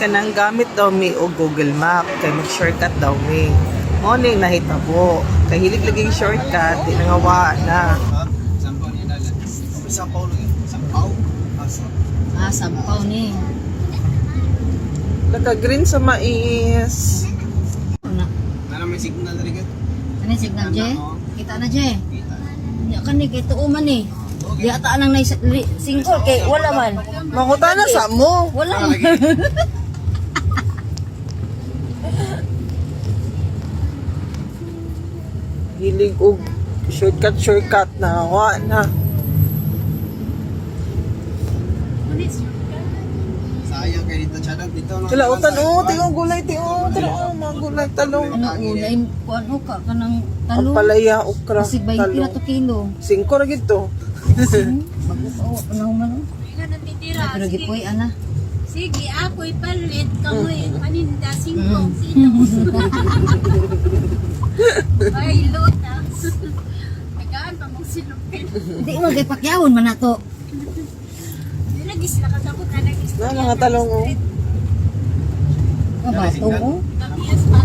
kanang gamit daw mi o Google Map kay mag-shortcut daw mi. Morning nahitabo. Kay hilig lagi shortcut, di nangawa na. Sampaw ni Dalan. Sampaw lagi. Sampaw. Sampaw ni. Naka-green sa mais. Ano? May signal rin ka. Ano yung signal, Je? Kita na, Je. Kita. Hindi ka ni, kay tuuman ni. Di ata nang singkol, kay wala man. Manguta na sa mo. Wala man. Hilig og shortcut na wa na. Sayang kay dito Chadang dito. Tila utan tingong gulay tila mga gulay talong. Ano, ulay, kuan o ka, kanang Ang talong. palaya okra Kasi 20 na talong. to kilo. 5 ra gid to. Bago pa o, panahon man o. Nga natitira. Pero gipoy, ana. Sige, ako'y palit. Kamoy, paninda, Mm. 5 kilos. Ay, lota. Nagaan pa mong silupin. Hindi mo, kay pakyawon man na to. Nilagis na kasabot na nagis. Na mga talong Kabato o. Kamiyas pa.